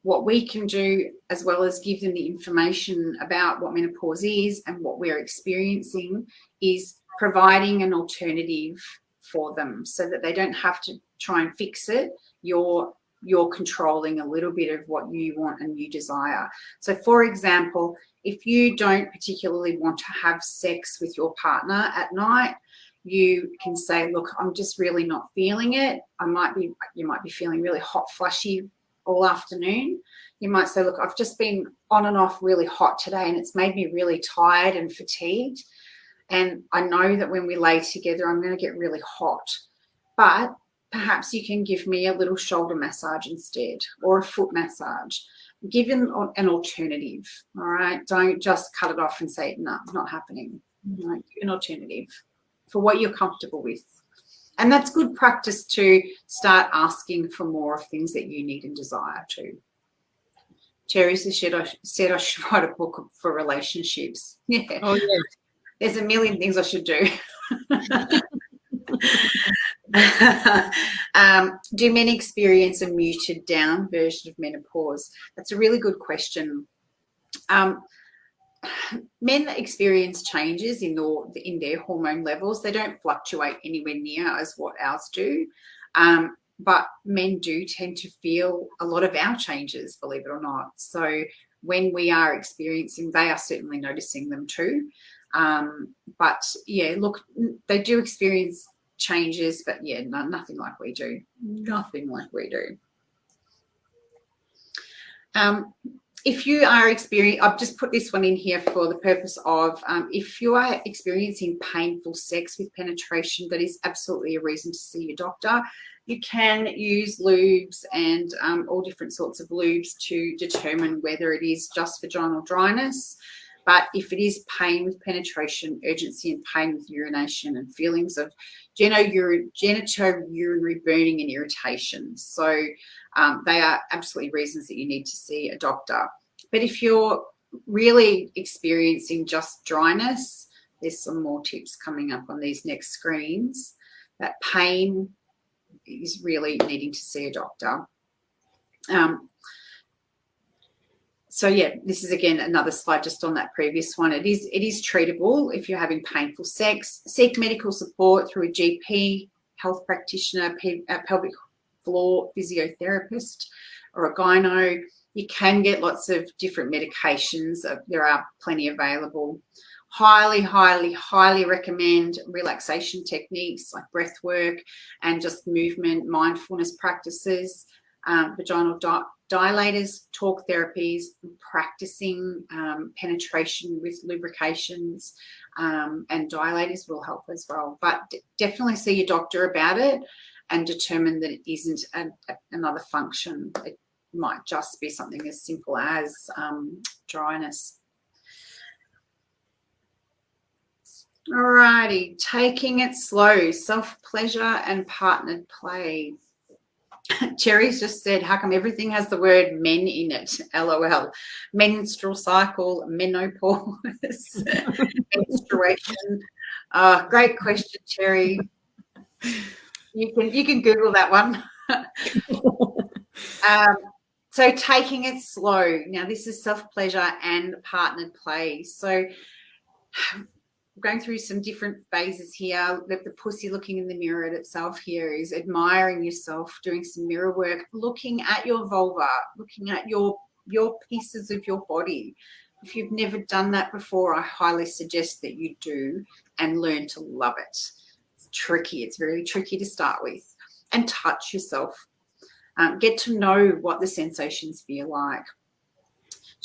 what we can do, as well as give them the information about what menopause is and what we're experiencing, is providing an alternative for them so that they don't have to try and fix it. You're controlling a little bit of what you want and you desire. So, for example, if you don't particularly want to have sex with your partner at night, you can say, look, I'm just really not feeling it. You might be feeling really hot, flushy all afternoon. You might say, look, I've just been on and off really hot today and it's made me really tired and fatigued. And I know that when we lay together, I'm going to get really hot. But perhaps you can give me a little shoulder massage instead, or a foot massage. Give them an alternative, all right? Don't just cut it off and say, no, not happening. Give an alternative for what you're comfortable with. And that's good practice to start asking for more of things that you need and desire too. Cherry said I should write a book for relationships. Yeah. Oh, yeah. There's a million things I should do. Do men experience a muted down version of menopause? That's a really good question. Men experience changes in their hormone levels. They don't fluctuate anywhere near as what ours do. But men do tend to feel a lot of our changes, believe it or not. So when we are experiencing, they are certainly noticing them too. But yeah, look, they do experience changes, but yeah, nothing like we do. Nothing like we do. If you are experiencing, I've just put this one in here for the purpose of if you are experiencing painful sex with penetration, that is absolutely a reason to see your doctor. You can use lubes and all different sorts of lubes to determine whether it is just vaginal dryness. But if it is pain with penetration, urgency and pain with urination, and feelings of genitourinary burning and irritation. So they are absolutely reasons that you need to see a doctor. But if you're really experiencing just dryness, there's some more tips coming up on these next screens. That pain is really needing to see a doctor. So yeah, this is again another slide just on that previous one. It is treatable if you're having painful sex. Seek medical support through a GP, health practitioner, pelvic floor physiotherapist, or a gyno. You can get lots of different medications. There are plenty available. Highly, highly, highly recommend relaxation techniques like breath work and just movement, mindfulness practices, vaginal dilators, talk therapies, practicing penetration with lubrications and dilators will help as well. But definitely see your doctor about it and determine that it isn't another function. It might just be something as simple as dryness. Alrighty, taking it slow, self-pleasure and partnered play. Cherry's just said, how come everything has the word men in it? LOL. Menstrual cycle, menopause, menstruation. Great question, Cherry. You can Google that one. So taking it slow. Now, this is self-pleasure and partnered play. So going through some different phases here. The pussy looking in the mirror at itself here is admiring yourself, doing some mirror work, looking at your vulva, looking at your pieces of your body. If you've never done that before, I highly suggest that you do and learn to love it. It's tricky. It's very tricky to start with. And touch yourself. Get to know what the sensations feel like.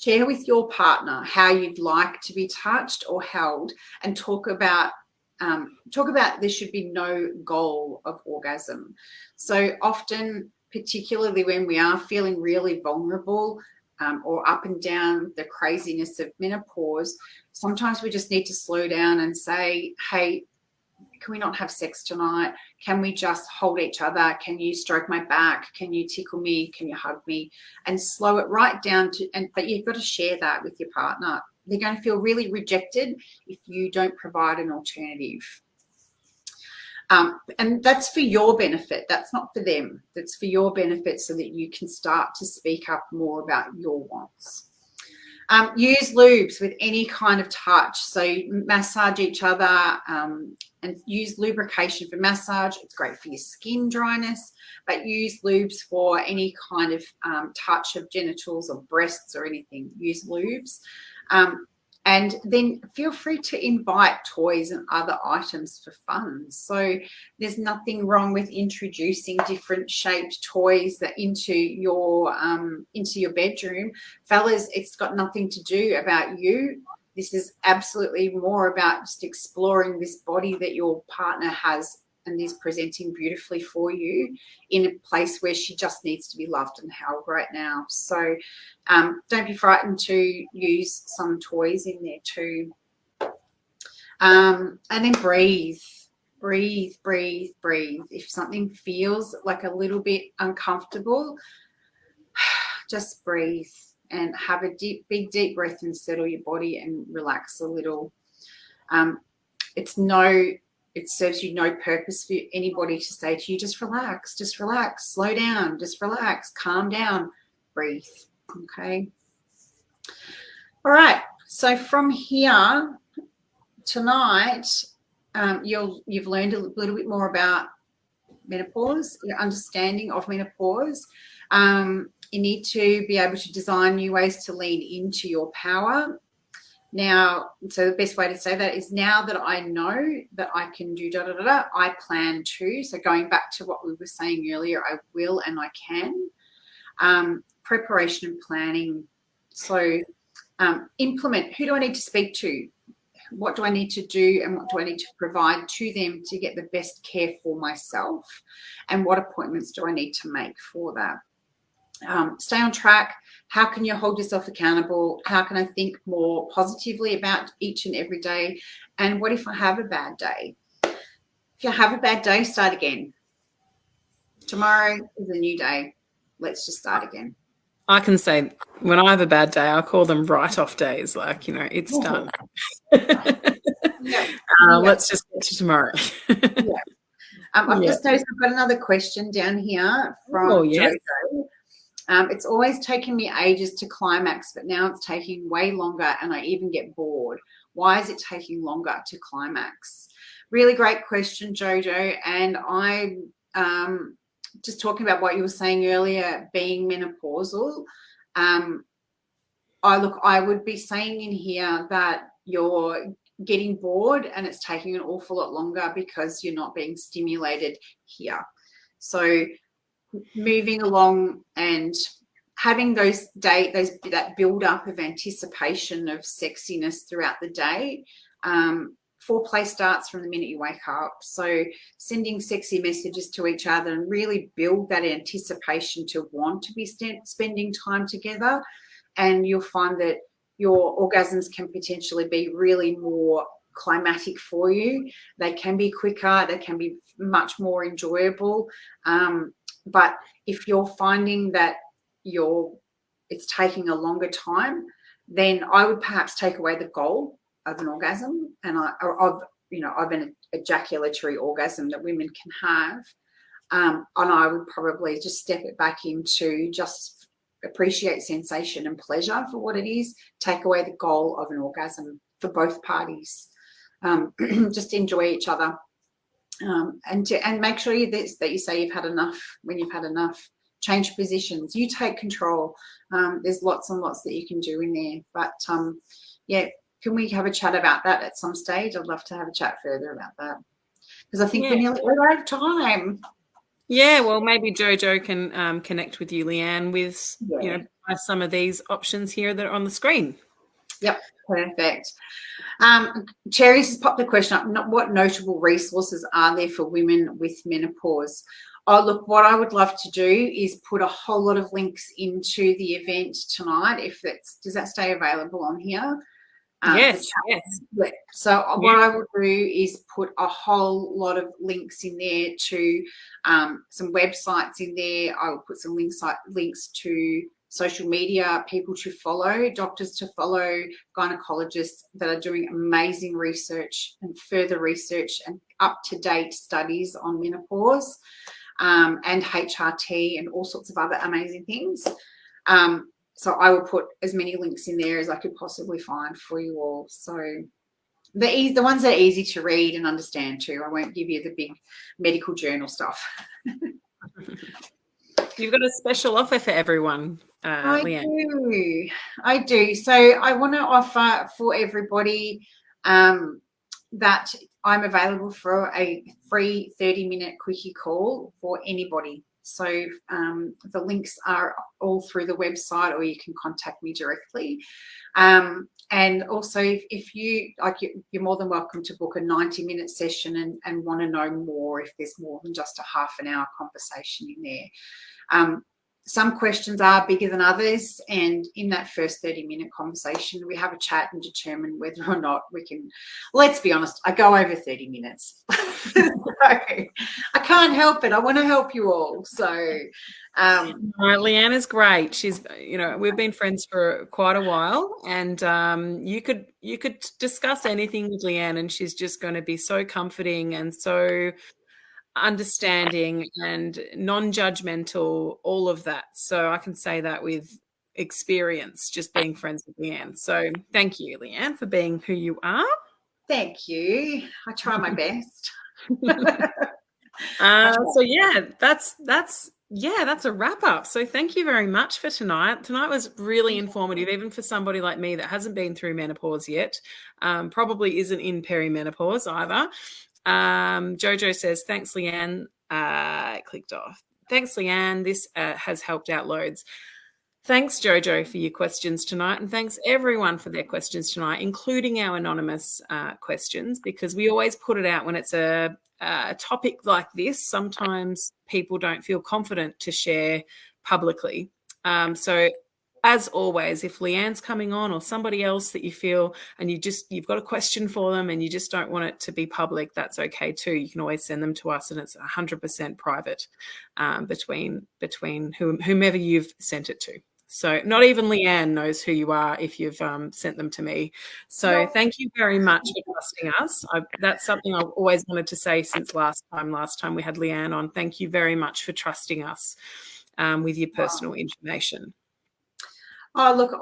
Share with your partner how you'd like to be touched or held, and talk about there should be no goal of orgasm. So often, particularly when we are feeling really vulnerable, or up and down the craziness of menopause, sometimes we just need to slow down and say, hey, can we not have sex tonight? Can we just hold each other? Can you stroke my back? Can you tickle me? Can you hug me? And slow it right down but you've got to share that with your partner. They're going to feel really rejected if you don't provide an alternative. And that's for your benefit. That's not for them. That's for your benefit, so that you can start to speak up more about your wants. Use lubes with any kind of touch. So massage each other, and use lubrication for massage. It's great for your skin dryness, but use lubes for any kind of touch of genitals or breasts or anything. Use lubes. And then feel free to invite toys and other items for fun. So there's nothing wrong with introducing different shaped toys into your bedroom. Fellas, it's got nothing to do about you. This is absolutely more about just exploring this body that your partner has and is presenting beautifully for you in a place where she just needs to be loved and held right now. So don't be frightened to use some toys in there too. And then breathe. If something feels like a little bit uncomfortable, just breathe and have a big deep breath and settle your body and relax a little. It serves you no purpose for anybody to say to you, just relax, slow down, just relax, calm down, breathe. Okay. All right. So from here tonight, you've learned a little bit more about menopause, your understanding of menopause. You need to be able to design new ways to lean into your power. Now, so the best way to say that is, now that I know that I can do I plan to. So going back to what we were saying earlier, I will and I can. Preparation and planning. So implement. Who do I need to speak to? What do I need to do, and what do I need to provide to them to get the best care for myself? And what appointments do I need to make for that? Stay on track. How can you hold yourself accountable? How can I think more positively about each and every day? And what if I have a bad day? If you have a bad day, start again. Tomorrow is a new day. Let's just start again. I can say, when I have a bad day, I call them write-off days. Like, it's done. Let's just get to tomorrow. I've just noticed I've got another question down here from Jojo. It's always taken me ages to climax, but now it's taking way longer and I even get bored. Why is it taking longer to climax? Really great question, Jojo. And I'm just talking about what you were saying earlier, being menopausal. I would be saying in here that you're getting bored and it's taking an awful lot longer because you're not being stimulated here. So moving along and having that build up of anticipation of sexiness throughout the day. Foreplay starts from the minute you wake up. So sending sexy messages to each other and really build that anticipation to want to be spending time together. And you'll find that your orgasms can potentially be really more climatic for you. They can be quicker. They can be much more enjoyable. But if you're finding that it's taking a longer time, then I would perhaps take away the goal of an orgasm of an ejaculatory orgasm that women can have. And I would probably just step it back into just appreciate sensation and pleasure for what it is. Take away the goal of an orgasm for both parties. Just enjoy each other. And make sure that you say you've had enough when you've had enough. Change positions. You take control. There's lots and lots that you can do in there. But can we have a chat about that at some stage? I'd love to have a chat further about that, because I think we're out of time. Yeah, well, maybe Jojo can connect with you, Leanne, with by some of these options here that are on the screen. Yep, perfect. Cherries has popped the question up, what notable resources are there for women with menopause? Oh, look, what I would love to do is put a whole lot of links into the event tonight. Does that stay available on here? Yes. So what I will do is put a whole lot of links in there to some websites in there. I will put some links to social media, people to follow, doctors to follow, gynecologists that are doing amazing research and further research and up-to-date studies on menopause, and HRT and all sorts of other amazing things. So I will put as many links in there as I could possibly find for you all. So the ones that are easy to read and understand too. I won't give you the big medical journal stuff. You've got a special offer for everyone, Leanne. I do. So I want to offer for everybody that I'm available for a free 30-minute quickie call for anybody. So the links are all through the website, or you can contact me directly. And also, if you like, you're more than welcome to book a 90-minute session and want to know more if there's more than just a half an hour conversation in there. Some questions are bigger than others, and in that first 30-minute conversation, we have a chat and determine whether or not we can. Let's be honest, I go over 30 minutes. So, I can't help it. I want to help you all. So, Leanne is great. She's, we've been friends for quite a while, and you could discuss anything with Leanne, and she's just going to be so comforting and so understanding and non-judgmental, all of that. So I can say that with experience, just being friends with Leanne. So thank you, Leanne, for being who you are. Thank you. I try my best. So yeah, that's a wrap up. So thank you very much for tonight. Tonight was really informative, even for somebody like me that hasn't been through menopause yet, probably isn't in perimenopause either. Jojo says, thanks, Leanne. Clicked off. Thanks, Leanne. This has helped out loads. Thanks, Jojo, for your questions tonight. And thanks, everyone, for their questions tonight, including our anonymous questions, because we always put it out when it's a topic like this. Sometimes people don't feel confident to share publicly. So as always, if Leanne's coming on or somebody else that you feel and you've got a question for them and you just don't want it to be public, that's okay too. You can always send them to us, and it's 100% private between whomever you've sent it to. So not even Leanne knows who you are if you've sent them to me. So thank you very much for trusting us. That's something I've always wanted to say since last time we had Leanne on. Thank you very much for trusting us with your personal information. Oh, look,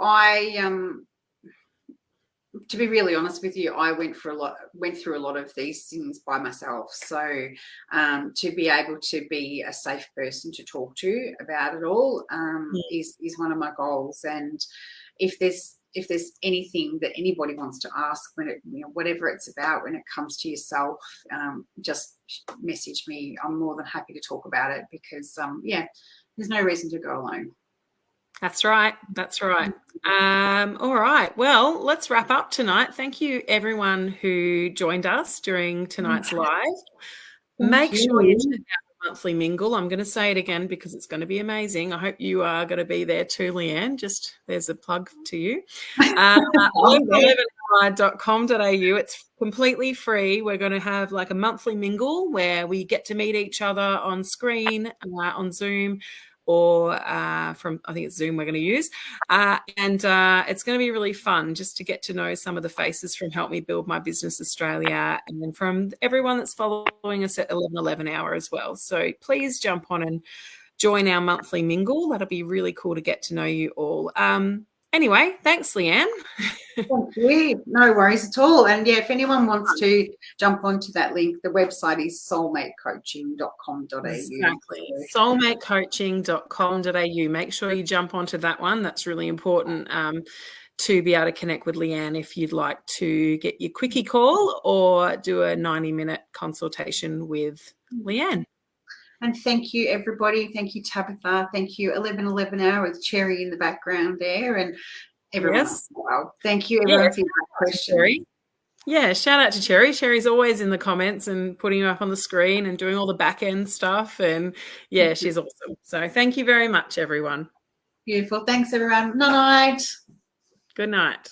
to be really honest with you, I went through a lot of these things by myself. So to be able to be a safe person to talk to about it all is one of my goals. And if there's anything that anybody wants to ask, whatever it's about, when it comes to yourself, just message me. I'm more than happy to talk about it, because there's no reason to go alone. That's right. All right. Well, let's wrap up tonight. Thank you, everyone who joined us during tonight's live. Make sure you check out the monthly mingle. I'm going to say it again because it's going to be amazing. I hope you are going to be there too, Leanne. Just there's a plug to you. 1111.com.au. It's completely free. We're going to have like a monthly mingle where we get to meet each other on screen, on Zoom, or from, I think it's Zoom we're going to use. And it's going to be really fun just to get to know some of the faces from Help Me Build My Business Australia, and then from everyone that's following us at 11:11 hour as well. So please jump on and join our monthly mingle. That'll be really cool to get to know you all. Anyway, thanks, Leanne. Thank you. No worries at all. And if anyone wants to jump onto that link, the website is soulmatecoaching.com.au. Exactly. Soulmatecoaching.com.au. Make sure you jump onto that one. That's really important to be able to connect with Leanne if you'd like to get your quickie call or do a 90-minute consultation with Leanne. And thank you, everybody. Thank you, Tabitha. Thank you, 1111 hour with Cherry in the background there, and everyone else as well. Thank you, everyone, for your questions. Yeah, shout out to Cherry. Cherry's always in the comments and putting you up on the screen and doing all the back end stuff. And yeah, she's awesome. So thank you very much, everyone. Beautiful. Thanks, everyone. Night. Good night.